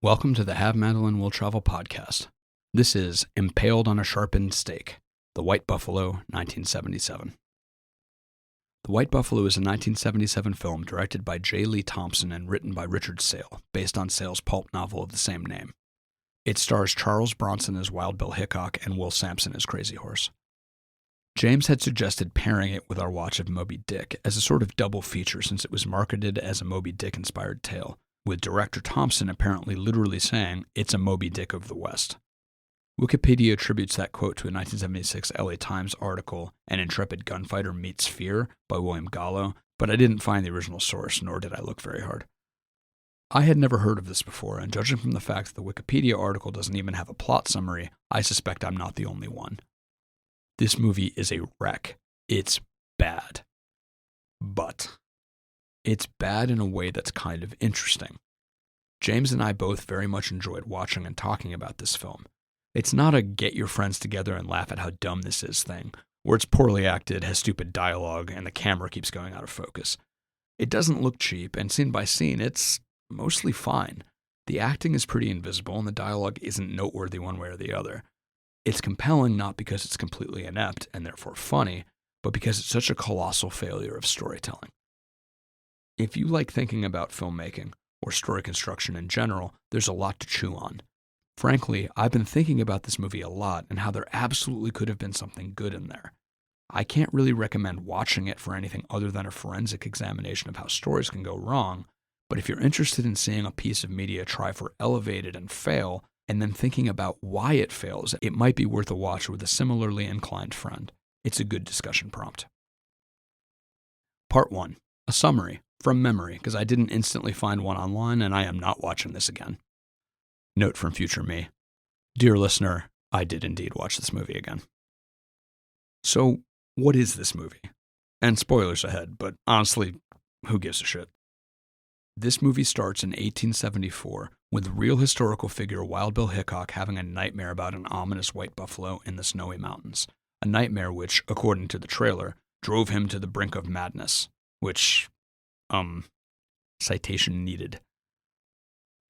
Welcome to the Have Mandolin Will Travel podcast. This is Impaled on a Sharpened Stake, The White Buffalo, 1977. The White Buffalo is a 1977 film directed by J. Lee Thompson and written by Richard Sale, based on Sale's pulp novel of the same name. It stars Charles Bronson as Wild Bill Hickok and Will Sampson as Crazy Horse. James had suggested pairing it with our watch of Moby Dick as a sort of double feature since it was marketed as a Moby Dick-inspired tale, with director Thompson apparently literally saying, "It's a Moby Dick of the West." Wikipedia attributes that quote to a 1976 LA Times article, An Intrepid Gunfighter Meets Fear by William Gallo, but I didn't find the original source, nor did I look very hard. I had never heard of this before, and judging from the fact that the Wikipedia article doesn't even have a plot summary, I suspect I'm not the only one. This movie is a wreck. It's bad. But it's bad in a way that's kind of interesting. James and I both very much enjoyed watching and talking about this film. It's not a get your friends together and laugh at how dumb this is thing, where it's poorly acted, has stupid dialogue, and the camera keeps going out of focus. It doesn't look cheap, and scene by scene, it's mostly fine. The acting is pretty invisible, and the dialogue isn't noteworthy one way or the other. It's compelling not because it's completely inept and therefore funny, but because it's such a colossal failure of storytelling. If you like thinking about filmmaking, or story construction in general, there's a lot to chew on. Frankly, I've been thinking about this movie a lot and how there absolutely could have been something good in there. I can't really recommend watching it for anything other than a forensic examination of how stories can go wrong, but if you're interested in seeing a piece of media try for elevated and fail, and then thinking about why it fails, it might be worth a watch with a similarly inclined friend. It's a good discussion prompt. Part 1. A summary, from memory, because I didn't instantly find one online and I am not watching this again. Note from future me. Dear listener, I did indeed watch this movie again. So, what is this movie? And spoilers ahead, but honestly, who gives a shit? This movie starts in 1874 with real historical figure Wild Bill Hickok having a nightmare about an ominous white buffalo in the snowy mountains. A nightmare which, according to the trailer, drove him to the brink of madness. Which, citation needed.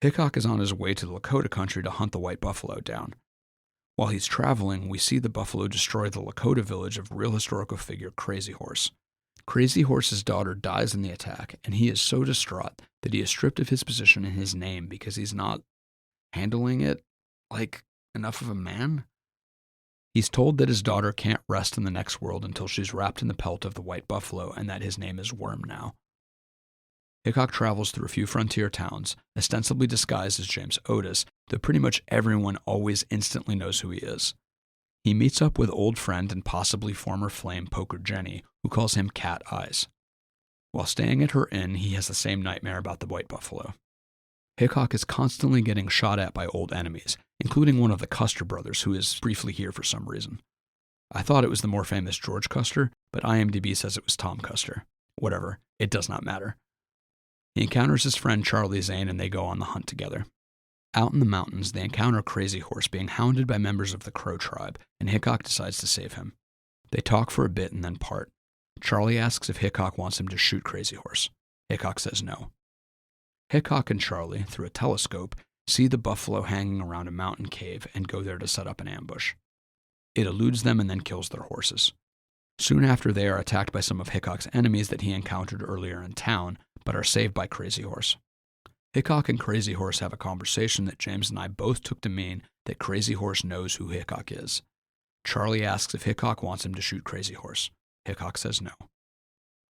Hickok is on his way to the Lakota country to hunt the white buffalo down. While he's traveling, we see the buffalo destroy the Lakota village of real historical figure Crazy Horse. Crazy Horse's daughter dies in the attack, and he is so distraught that he is stripped of his position and his name because he's not handling it like enough of a man. He's told that his daughter can't rest in the next world until she's wrapped in the pelt of the white buffalo and that his name is Worm now. Hickok travels through a few frontier towns, ostensibly disguised as James Otis, though pretty much everyone always instantly knows who he is. He meets up with old friend and possibly former flame Poker Jenny, who calls him Cat Eyes. While staying at her inn, he has the same nightmare about the white buffalo. Hickok is constantly getting shot at by old enemies, including one of the Custer brothers, who is briefly here for some reason. I thought it was the more famous George Custer, but IMDb says it was Tom Custer. Whatever, it does not matter. He encounters his friend Charlie Zane and they go on the hunt together. Out in the mountains, they encounter Crazy Horse being hounded by members of the Crow tribe, and Hickok decides to save him. They talk for a bit and then part. Charlie asks if Hickok wants him to shoot Crazy Horse. Hickok says no. Hickok and Charlie, through a telescope, see the buffalo hanging around a mountain cave and go there to set up an ambush. It eludes them and then kills their horses. Soon after, they are attacked by some of Hickok's enemies that he encountered earlier in town, but are saved by Crazy Horse. Hickok and Crazy Horse have a conversation that James and I both took to mean that Crazy Horse knows who Hickok is. Charlie asks if Hickok wants him to shoot Crazy Horse. Hickok says no.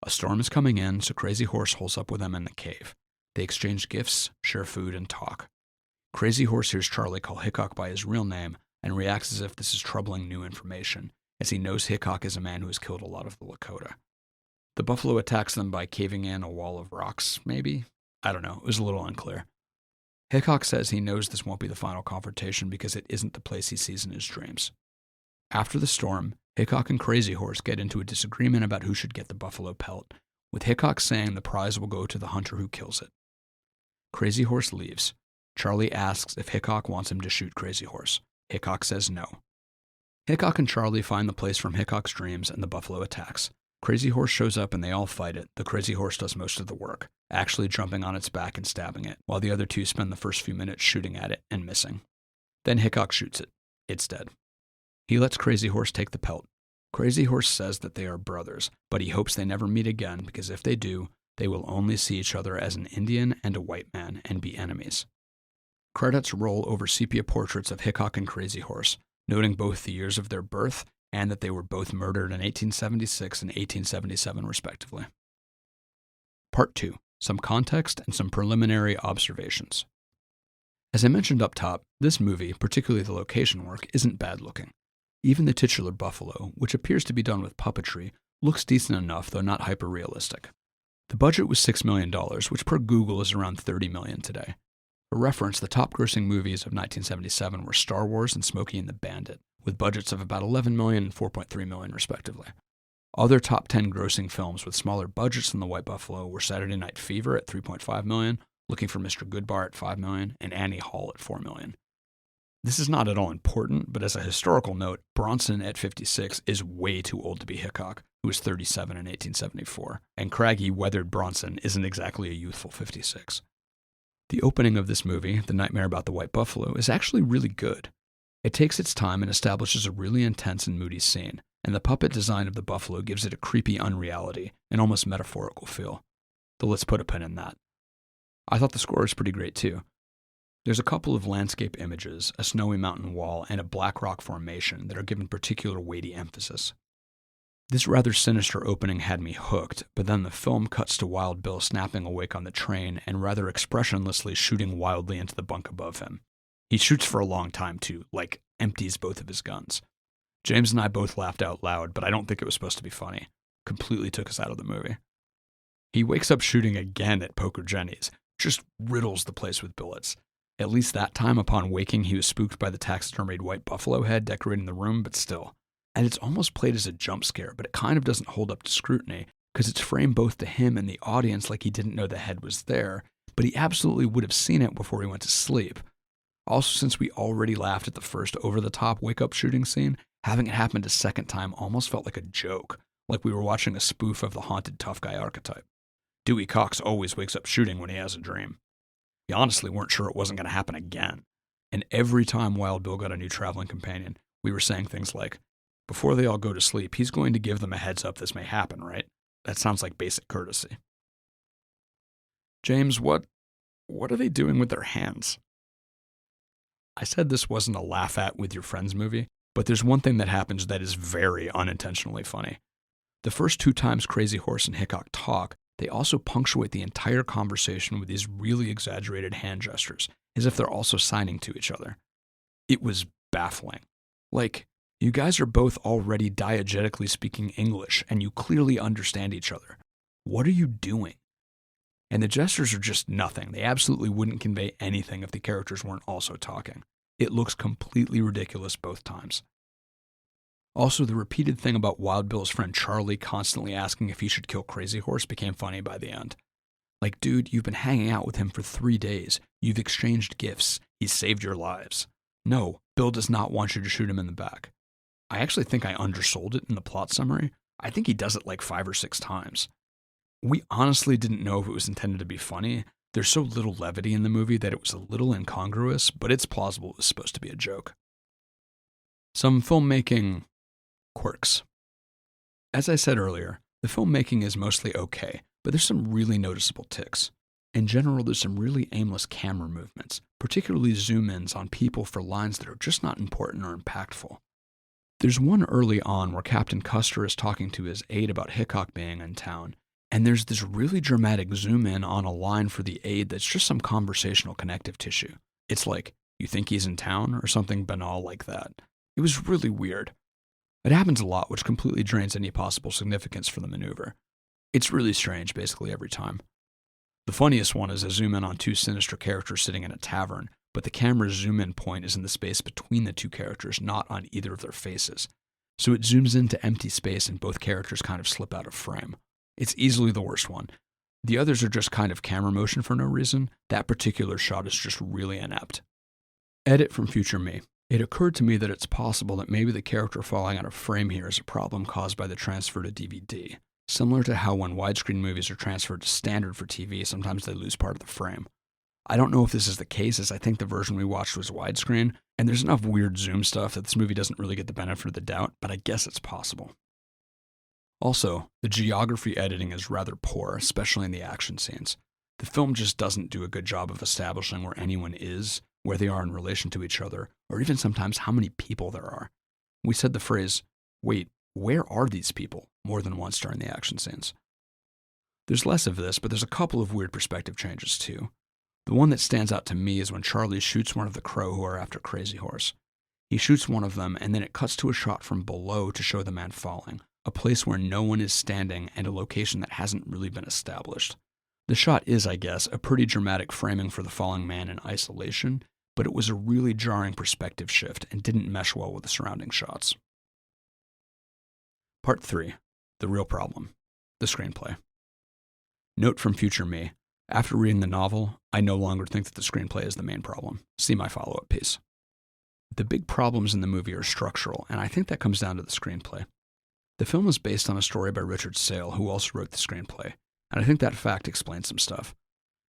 A storm is coming in, so Crazy Horse holds up with them in the cave. They exchange gifts, share food, and talk. Crazy Horse hears Charlie call Hickok by his real name and reacts as if this is troubling new information, as he knows Hickok is a man who has killed a lot of the Lakota. The buffalo attacks them by caving in a wall of rocks, maybe? I don't know, it was a little unclear. Hickok says he knows this won't be the final confrontation because it isn't the place he sees in his dreams. After the storm, Hickok and Crazy Horse get into a disagreement about who should get the buffalo pelt, with Hickok saying the prize will go to the hunter who kills it. Crazy Horse leaves. Charlie asks if Hickok wants him to shoot Crazy Horse. Hickok says no. Hickok and Charlie find the place from Hickok's dreams and the buffalo attacks. Crazy Horse shows up and they all fight it, though Crazy Horse does most of the work. actually jumping on its back and stabbing it, while the other two spend the first few minutes shooting at it and missing. Then Hickok shoots it. It's dead. He lets Crazy Horse take the pelt. Crazy Horse says that they are brothers, but he hopes they never meet again because if they do, they will only see each other as an Indian and a white man and be enemies. Credits roll over sepia portraits of Hickok and Crazy Horse, noting both the years of their birth and that they were both murdered in 1876 and 1877 respectively. Part 2. Some context and some preliminary observations. As I mentioned up top, this movie, particularly the location work, isn't bad looking. Even the titular buffalo, which appears to be done with puppetry, looks decent enough, though not hyper-realistic. The budget was $6 million, which per Google is around $30 million today. For reference, the top-grossing movies of 1977 were Star Wars and Smokey and the Bandit, with budgets of about $11 million and $4.3 million respectively. Other top 10 grossing films with smaller budgets than The White Buffalo were Saturday Night Fever at $3.5 million, Looking for Mr. Goodbar at $5 million, and Annie Hall at $4 million. This is not at all important, but as a historical note, Bronson at 56 is way too old to be Hickok, who was 37 in 1874, and craggy, weathered Bronson isn't exactly a youthful 56. The opening of this movie, The Nightmare About the White Buffalo, is actually really good. It takes its time and establishes a really intense and moody scene, and the puppet design of the buffalo gives it a creepy unreality, an almost metaphorical feel. So let's put a pin in that. I thought the score was pretty great too. There's a couple of landscape images, a snowy mountain wall, and a black rock formation that are given particular weighty emphasis. This rather sinister opening had me hooked, but then the film cuts to Wild Bill snapping awake on the train and rather expressionlessly shooting wildly into the bunk above him. He shoots for a long time too, like empties both of his guns. James and I both laughed out loud, but I don't think it was supposed to be funny. Completely took us out of the movie. He wakes up shooting again at Poker Jenny's, just riddles the place with bullets. At least that time upon waking, he was spooked by the taxidermied white buffalo head decorating the room, but still. And it's almost played as a jump scare, but it kind of doesn't hold up to scrutiny, because it's framed both to him and the audience like he didn't know the head was there, but he absolutely would have seen it before he went to sleep. Also, since we already laughed at the first over-the-top wake-up shooting scene, having it happen a second time almost felt like a joke, like we were watching a spoof of the haunted tough guy archetype. Dewey Cox always wakes up shooting when he has a dream. We honestly weren't sure it wasn't going to happen again. And every time Wild Bill got a new traveling companion, we were saying things like, before they all go to sleep, he's going to give them a heads up this may happen, right? That sounds like basic courtesy. James, what are they doing with their hands? I said this wasn't a laugh at with your friends movie, but there's one thing that happens that is very unintentionally funny. The first 2 times Crazy Horse and Hickok talk, they also punctuate the entire conversation with these really exaggerated hand gestures, as if they're also signing to each other. It was baffling. Like, you guys are both already diegetically speaking English, and you clearly understand each other. What are you doing? And the gestures are just nothing. They absolutely wouldn't convey anything if the characters weren't also talking. It looks completely ridiculous both times. Also, the repeated thing about Wild Bill's friend Charlie constantly asking if he should kill Crazy Horse became funny by the end. Like, dude, you've been hanging out with him for 3 days. You've exchanged gifts. He's saved your lives. No, Bill does not want you to shoot him in the back. I actually think I undersold it in the plot summary. I think he does it like 5 or 6 times. We honestly didn't know if it was intended to be funny. There's so little levity in the movie that it was a little incongruous, but it's plausible it was supposed to be a joke. Some filmmaking quirks. As I said earlier, the filmmaking is mostly okay, but there's some really noticeable tics. In general, there's some really aimless camera movements, particularly zoom-ins on people for lines that are just not important or impactful. There's one early on where Captain Custer is talking to his aide about Hickok being in town, and there's this really dramatic zoom-in on a line for the aide that's just some conversational connective tissue. It's like, you think he's in town, or something banal like that. It was really weird. It happens a lot, which completely drains any possible significance for the maneuver. It's really strange basically every time. The funniest one is a zoom in on 2 sinister characters sitting in a tavern, but the camera's zoom-in point is in the space between the 2 characters, not on either of their faces. So it zooms into empty space and both characters kind of slip out of frame. It's easily the worst one. The others are just kind of camera motion for no reason. That particular shot is just really inept. Edit from future me. It occurred to me that it's possible that maybe the character falling out of frame here is a problem caused by the transfer to DVD. Similar to how when widescreen movies are transferred to standard for TV, sometimes they lose part of the frame. I don't know if this is the case, as I think the version we watched was widescreen, and there's enough weird zoom stuff that this movie doesn't really get the benefit of the doubt, but I guess it's possible. Also, the geography editing is rather poor, especially in the action scenes. The film just doesn't do a good job of establishing where anyone is, where they are in relation to each other, or even sometimes how many people there are. We said the phrase, "Wait, where are these people?" more than once during the action scenes. There's less of this, but there's a couple of weird perspective changes too. The one that stands out to me is when Charlie shoots one of the Crow who are after Crazy Horse. He shoots one of them, and then it cuts to a shot from below to show the man falling, a place where no one is standing and a location that hasn't really been established. The shot is, I guess, a pretty dramatic framing for the falling man in isolation, but it was a really jarring perspective shift and didn't mesh well with the surrounding shots. Part 3. The real problem. The screenplay. Note from future me. After reading the novel, I no longer think that the screenplay is the main problem. See my follow-up piece. The big problems in the movie are structural, and I think that comes down to the screenplay. The film is based on a story by Richard Sale, who also wrote the screenplay, and I think that fact explains some stuff.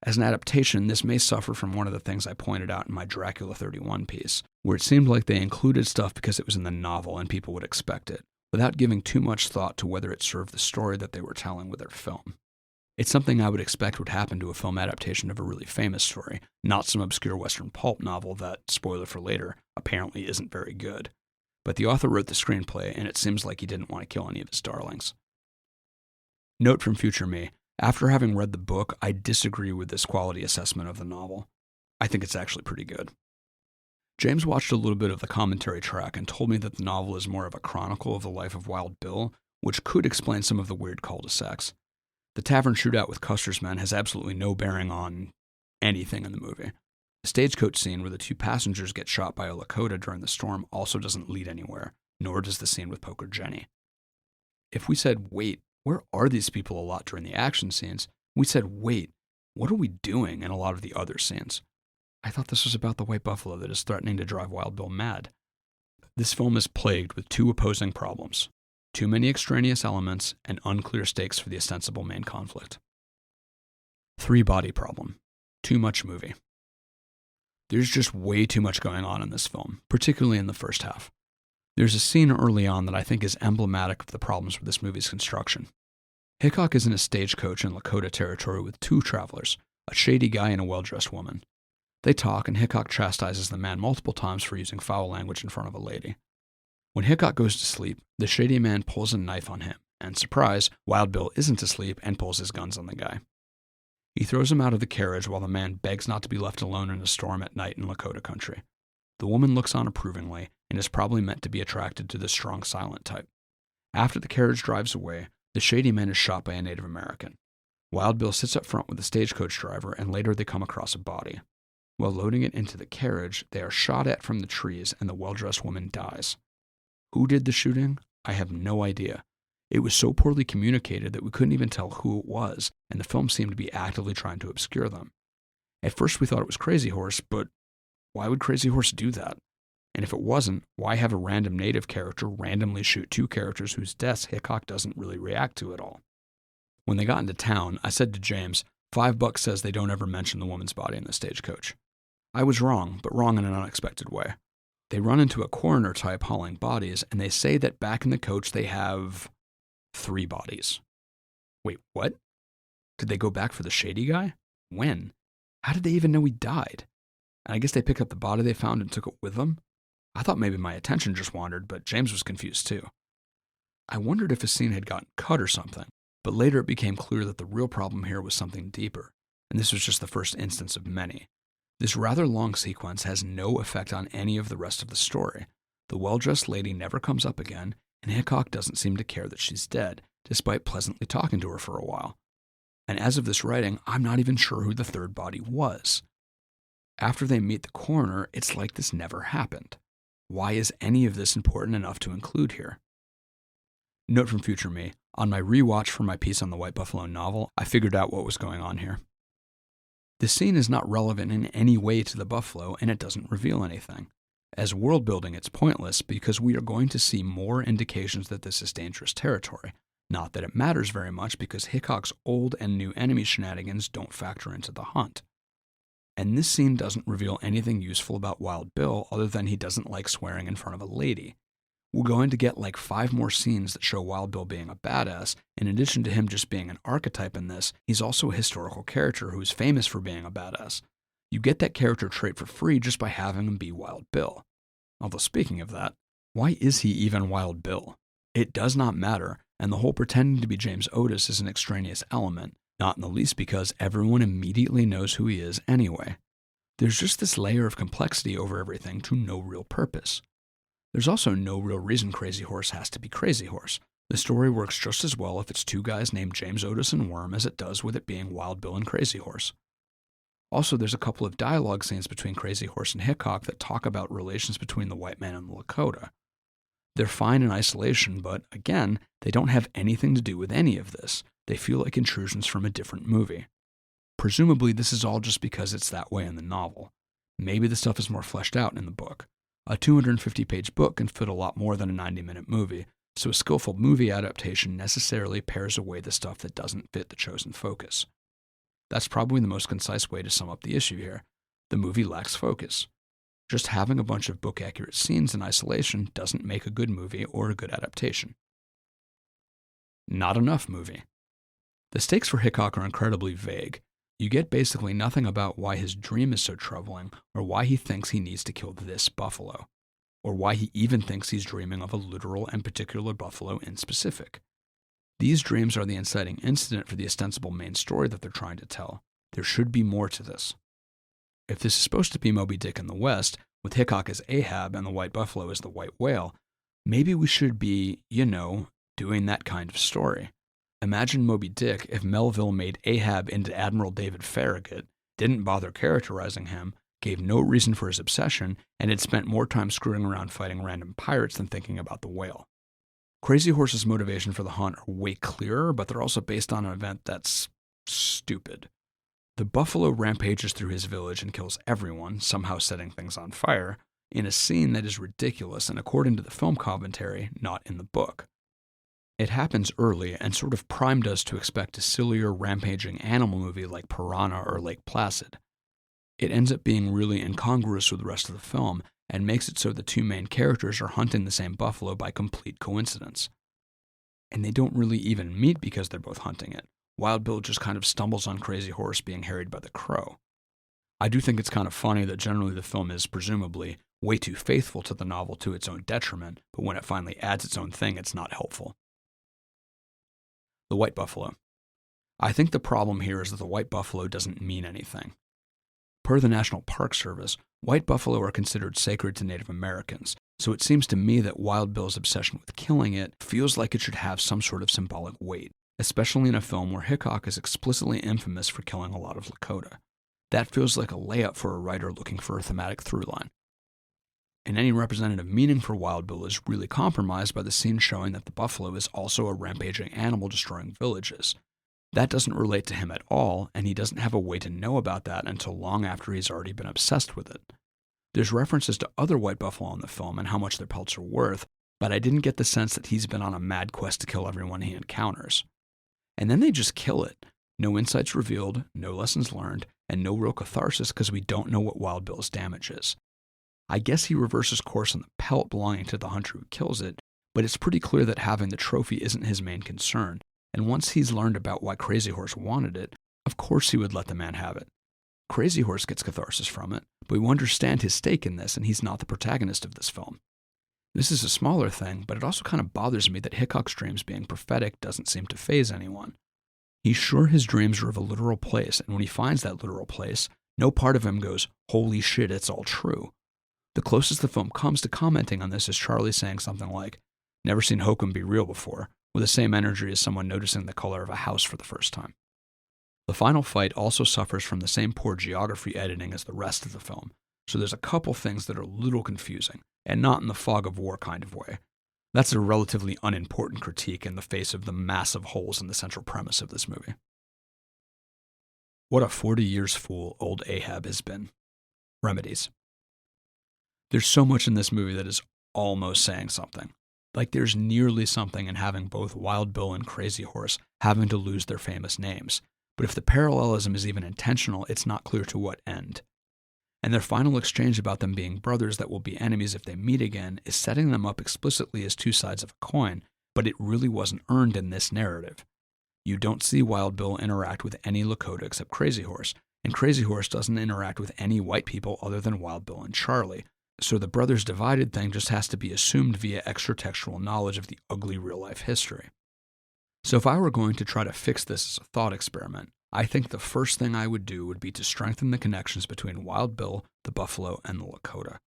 As an adaptation, this may suffer from one of the things I pointed out in my Dracula 31 piece, where it seemed like they included stuff because it was in the novel and people would expect it, without giving too much thought to whether it served the story that they were telling with their film. It's something I would expect would happen to a film adaptation of a really famous story, not some obscure Western pulp novel that, spoiler for later, apparently isn't very good. But the author wrote the screenplay, and it seems like he didn't want to kill any of his darlings. Note from future me, after having read the book, I disagree with this quality assessment of the novel. I think it's actually pretty good. James watched a little bit of the commentary track and told me that the novel is more of a chronicle of the life of Wild Bill, which could explain some of the weird cul-de-sacs. The tavern shootout with Custer's men has absolutely no bearing on anything in the movie. The stagecoach scene where the two passengers get shot by a Lakota during the storm also doesn't lead anywhere, nor does the scene with Poker Jenny. If we said, "Wait, where are these people?" a lot during the action scenes, we said, "Wait, what are we doing?" in a lot of the other scenes. I thought this was about the white buffalo that is threatening to drive Wild Bill mad. This film is plagued with two opposing problems. Too many extraneous elements and unclear stakes for the ostensible main conflict. 3 body problem. Too much movie. There's just way too much going on in this film, particularly in the first half. There's a scene early on that I think is emblematic of the problems with this movie's construction. Hickok is in a stagecoach in Lakota territory with 2 travelers, a shady guy and a well-dressed woman. They talk, and Hickok chastises the man multiple times for using foul language in front of a lady. When Hickok goes to sleep, the shady man pulls a knife on him, and surprise, Wild Bill isn't asleep and pulls his guns on the guy. He throws him out of the carriage while the man begs not to be left alone in a storm at night in Lakota country. The woman looks on approvingly and is probably meant to be attracted to the strong, silent type. After the carriage drives away, the shady man is shot by a Native American. Wild Bill sits up front with the stagecoach driver, and later they come across a body. While loading it into the carriage, they are shot at from the trees, and the well-dressed woman dies. Who did the shooting? I have no idea. It was so poorly communicated that we couldn't even tell who it was, and the film seemed to be actively trying to obscure them. At first we thought it was Crazy Horse, but why would Crazy Horse do that? And if it wasn't, why have a random native character randomly shoot 2 characters whose deaths Hickok doesn't really react to at all? When they got into town, I said to James, $5 says they don't ever mention the woman's body in the stagecoach. I was wrong, but wrong in an unexpected way. They run into a coroner type hauling bodies, and they say that back in the coach they have 3 bodies. Wait, what? Did they go back for the shady guy? When? How did they even know he died? And I guess they picked up the body they found and took it with them? I thought maybe my attention just wandered, but James was confused too. I wondered if a scene had gotten cut or something, but later it became clear that the real problem here was something deeper, and this was just the first instance of many. This rather long sequence has no effect on any of the rest of the story. The well-dressed lady never comes up again, and Hickok doesn't seem to care that she's dead, despite pleasantly talking to her for a while. And as of this writing, I'm not even sure who the 3rd body was. After they meet the coroner, it's like this never happened. Why is any of this important enough to include here? Note from future me, on my rewatch for my piece on the White Buffalo novel, I figured out what was going on here. The scene is not relevant in any way to the buffalo, and it doesn't reveal anything. As world building, it's pointless because we are going to see more indications that this is dangerous territory, Not that it matters very much because Hickok's old and new enemy shenanigans don't factor into the hunt. And this scene doesn't reveal anything useful about Wild Bill other than he doesn't like swearing in front of a lady. We're going to get like 5 more scenes that show Wild Bill being a badass. In addition to him just being an archetype in this, he's also a historical character who is famous for being a badass. You get that character trait for free just by having him be Wild Bill. Although speaking of that, why is he even Wild Bill? It does not matter, and the whole pretending to be James Otis is an extraneous element, not in the least because everyone immediately knows who he is anyway. There's just this layer of complexity over everything to no real purpose. There's also no real reason Crazy Horse has to be Crazy Horse. The story works just as well if it's 2 guys named James Otis and Worm as it does with it being Wild Bill and Crazy Horse. Also, there's a couple of dialogue scenes between Crazy Horse and Hickok that talk about relations between the white man and the Lakota. They're fine in isolation, but again, they don't have anything to do with any of this. They feel like intrusions from a different movie. Presumably, this is all just because it's that way in the novel. Maybe the stuff is more fleshed out in the book. A 250-page book can fit a lot more than a 90-minute movie, so a skillful movie adaptation necessarily pares away the stuff that doesn't fit the chosen focus. That's probably the most concise way to sum up the issue here. The movie lacks focus. Just having a bunch of book-accurate scenes in isolation doesn't make a good movie or a good adaptation. Not enough movie. The stakes for Hickok are incredibly vague. You get basically nothing about why his dream is so troubling, or why he thinks he needs to kill this buffalo, or why he even thinks he's dreaming of a literal and particular buffalo in specific. These dreams are the inciting incident for the ostensible main story that they're trying to tell. There should be more to this. If this is supposed to be Moby Dick in the West, with Hickok as Ahab and the white buffalo as the white whale, maybe we should be, doing that kind of story. Imagine Moby Dick if Melville made Ahab into Admiral David Farragut, didn't bother characterizing him, gave no reason for his obsession, and had spent more time screwing around fighting random pirates than thinking about the whale. Crazy Horse's motivation for the hunt are way clearer, but they're also based on an event that's stupid. The buffalo rampages through his village and kills everyone, somehow setting things on fire, in a scene that is ridiculous and, according to the film commentary, not in the book. It happens early and sort of primed us to expect a sillier, rampaging animal movie like Piranha or Lake Placid. It ends up being really incongruous with the rest of the film and makes it so the 2 main characters are hunting the same buffalo by complete coincidence. And they don't really even meet because they're both hunting it. Wild Bill just kind of stumbles on Crazy Horse being harried by the crow. I do think it's kind of funny that generally the film is, presumably, way too faithful to the novel to its own detriment, but when it finally adds its own thing, it's not helpful. The white buffalo. I think the problem here is that the white buffalo doesn't mean anything. Per the National Park Service, white buffalo are considered sacred to Native Americans, so it seems to me that Wild Bill's obsession with killing it feels like it should have some sort of symbolic weight, especially in a film where Hickok is explicitly infamous for killing a lot of Lakota. That feels like a layup for a writer looking for a thematic throughline. And any representative meaning for Wild Bill is really compromised by the scene showing that the buffalo is also a rampaging animal destroying villages. That doesn't relate to him at all, and he doesn't have a way to know about that until long after he's already been obsessed with it. There's references to other white buffalo in the film and how much their pelts are worth, but I didn't get the sense that he's been on a mad quest to kill everyone he encounters. And then they just kill it. No insights revealed, no lessons learned, and no real catharsis because we don't know what Wild Bill's damage is. I guess he reverses course on the pelt belonging to the hunter who kills it, but it's pretty clear that having the trophy isn't his main concern, and once he's learned about why Crazy Horse wanted it, of course he would let the man have it. Crazy Horse gets catharsis from it, but we understand his stake in this, and he's not the protagonist of this film. This is a smaller thing, but it also kind of bothers me that Hickok's dreams being prophetic doesn't seem to faze anyone. He's sure his dreams are of a literal place, and when he finds that literal place, no part of him goes, "Holy shit, it's all true." The closest the film comes to commenting on this is Charlie saying something like, "Never seen hokum be real before," with the same energy as someone noticing the color of a house for the first time. The final fight also suffers from the same poor geography editing as the rest of the film, so there's a couple things that are a little confusing, and not in the fog of war kind of way. That's a relatively unimportant critique in the face of the massive holes in the central premise of this movie. What a 40 years fool old Ahab has been. Remedies. There's so much in this movie that is almost saying something. Like there's nearly something in having both Wild Bill and Crazy Horse having to lose their famous names. But if the parallelism is even intentional, it's not clear to what end. And their final exchange about them being brothers that will be enemies if they meet again is setting them up explicitly as two sides of a coin, but it really wasn't earned in this narrative. You don't see Wild Bill interact with any Lakota except Crazy Horse, and Crazy Horse doesn't interact with any white people other than Wild Bill and Charlie. So the brothers divided thing just has to be assumed via extra-textual knowledge of the ugly real-life history. So if I were going to try to fix this as a thought experiment, I think the first thing I would do would be to strengthen the connections between Wild Bill, the buffalo, and the Lakota.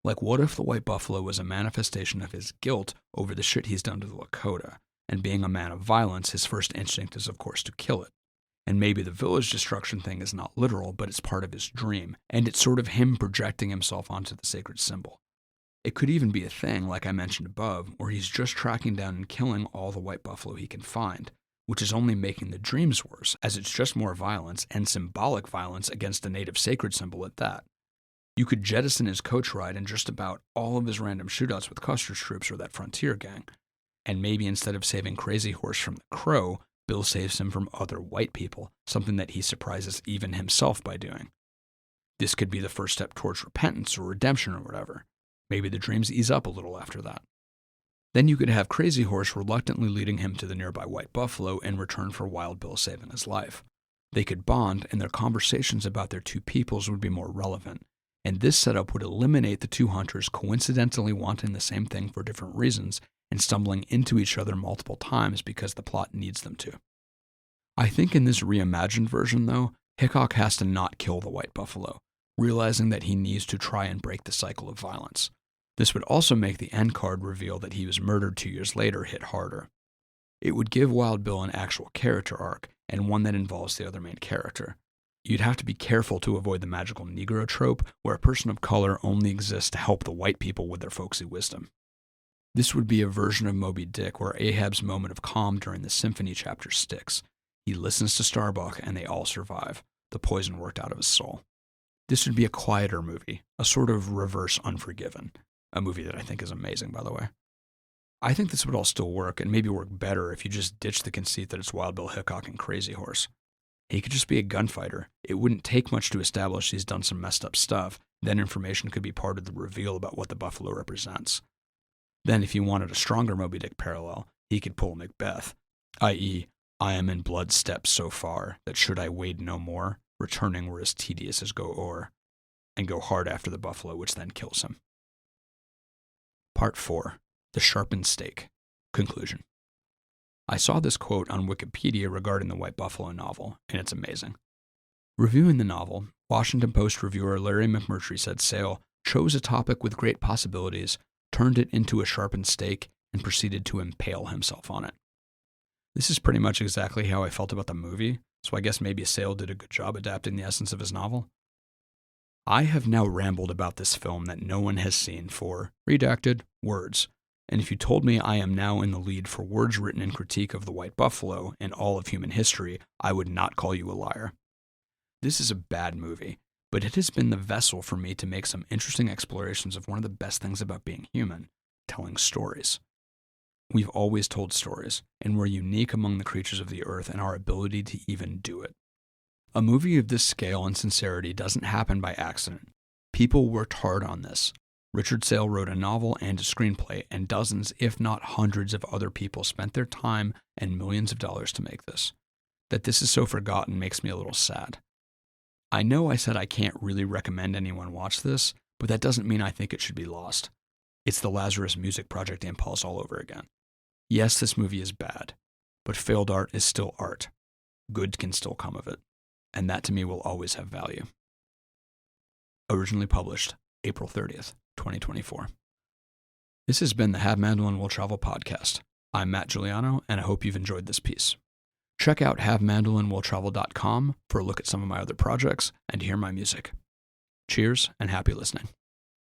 Like, what if the white buffalo was a manifestation of his guilt over the shit he's done to the Lakota, and being a man of violence, his first instinct is, of course, to kill it. And maybe the village destruction thing is not literal, but it's part of his dream, and it's sort of him projecting himself onto the sacred symbol. It could even be a thing, like I mentioned above, where he's just tracking down and killing all the white buffalo he can find, which is only making the dreams worse, as it's just more violence, and symbolic violence against a native sacred symbol at that. You could jettison his coach ride and just about all of his random shootouts with Custer's troops or that frontier gang, and maybe instead of saving Crazy Horse from the Crow, Bill saves him from other white people, something that he surprises even himself by doing. This could be the first step towards repentance or redemption or whatever. Maybe the dreams ease up a little after that. Then you could have Crazy Horse reluctantly leading him to the nearby white buffalo in return for Wild Bill saving his life. They could bond, and their conversations about their two peoples would be more relevant, and this setup would eliminate the two hunters coincidentally wanting the same thing for different reasons and stumbling into each other multiple times because the plot needs them to. I think in this reimagined version, though, Hickok has to not kill the white buffalo, realizing that he needs to try and break the cycle of violence. This would also make the end card reveal that he was murdered 2 years later hit harder. It would give Wild Bill an actual character arc, and one that involves the other main character. You'd have to be careful to avoid the magical Negro trope, where a person of color only exists to help the white people with their folksy wisdom. This would be a version of Moby Dick where Ahab's moment of calm during the symphony chapter sticks. He listens to Starbuck and they all survive. The poison worked out of his soul. This would be a quieter movie, a sort of reverse Unforgiven, a movie that I think is amazing, by the way. I think this would all still work, and maybe work better if you just ditch the conceit that it's Wild Bill Hickok and Crazy Horse. He could just be a gunfighter. It wouldn't take much to establish he's done some messed up stuff. Then information could be part of the reveal about what the buffalo represents. Then if you wanted a stronger Moby Dick parallel, he could pull Macbeth, i.e., I am in blood steps so far that should I wade no more, returning were as tedious as go o'er, and go hard after the buffalo, which then kills him. Part 4. The Sharpened Stake. Conclusion. I saw this quote on Wikipedia regarding the White Buffalo novel, and it's amazing. Reviewing the novel, Washington Post reviewer Larry McMurtry said Sale chose a topic with great possibilities, turned it into a sharpened stake, and proceeded to impale himself on it. This is pretty much exactly how I felt about the movie, so I guess maybe Sale did a good job adapting the essence of his novel. I have now rambled about this film that no one has seen for, redacted, words, and if you told me I am now in the lead for words written in critique of the White Buffalo and all of human history, I would not call you a liar. This is a bad movie, but it has been the vessel for me to make some interesting explorations of one of the best things about being human, telling stories. We've always told stories, and we're unique among the creatures of the earth in our ability to even do it. A movie of this scale and sincerity doesn't happen by accident. People worked hard on this. Richard Sale wrote a novel and a screenplay, and dozens, if not hundreds of other people spent their time and millions of dollars to make this. That this is so forgotten makes me a little sad. I know I said I can't really recommend anyone watch this, but that doesn't mean I think it should be lost. It's the Lazarus Music Project impulse all over again. Yes, this movie is bad, but failed art is still art. Good can still come of it, and that to me will always have value. Originally published April 30th, 2024. This has been the Have Mandolin Will Travel podcast. I'm Matt Giuliano, and I hope you've enjoyed this piece. Check out havemandolinwilltravel.com for a look at some of my other projects and hear my music. Cheers and happy listening.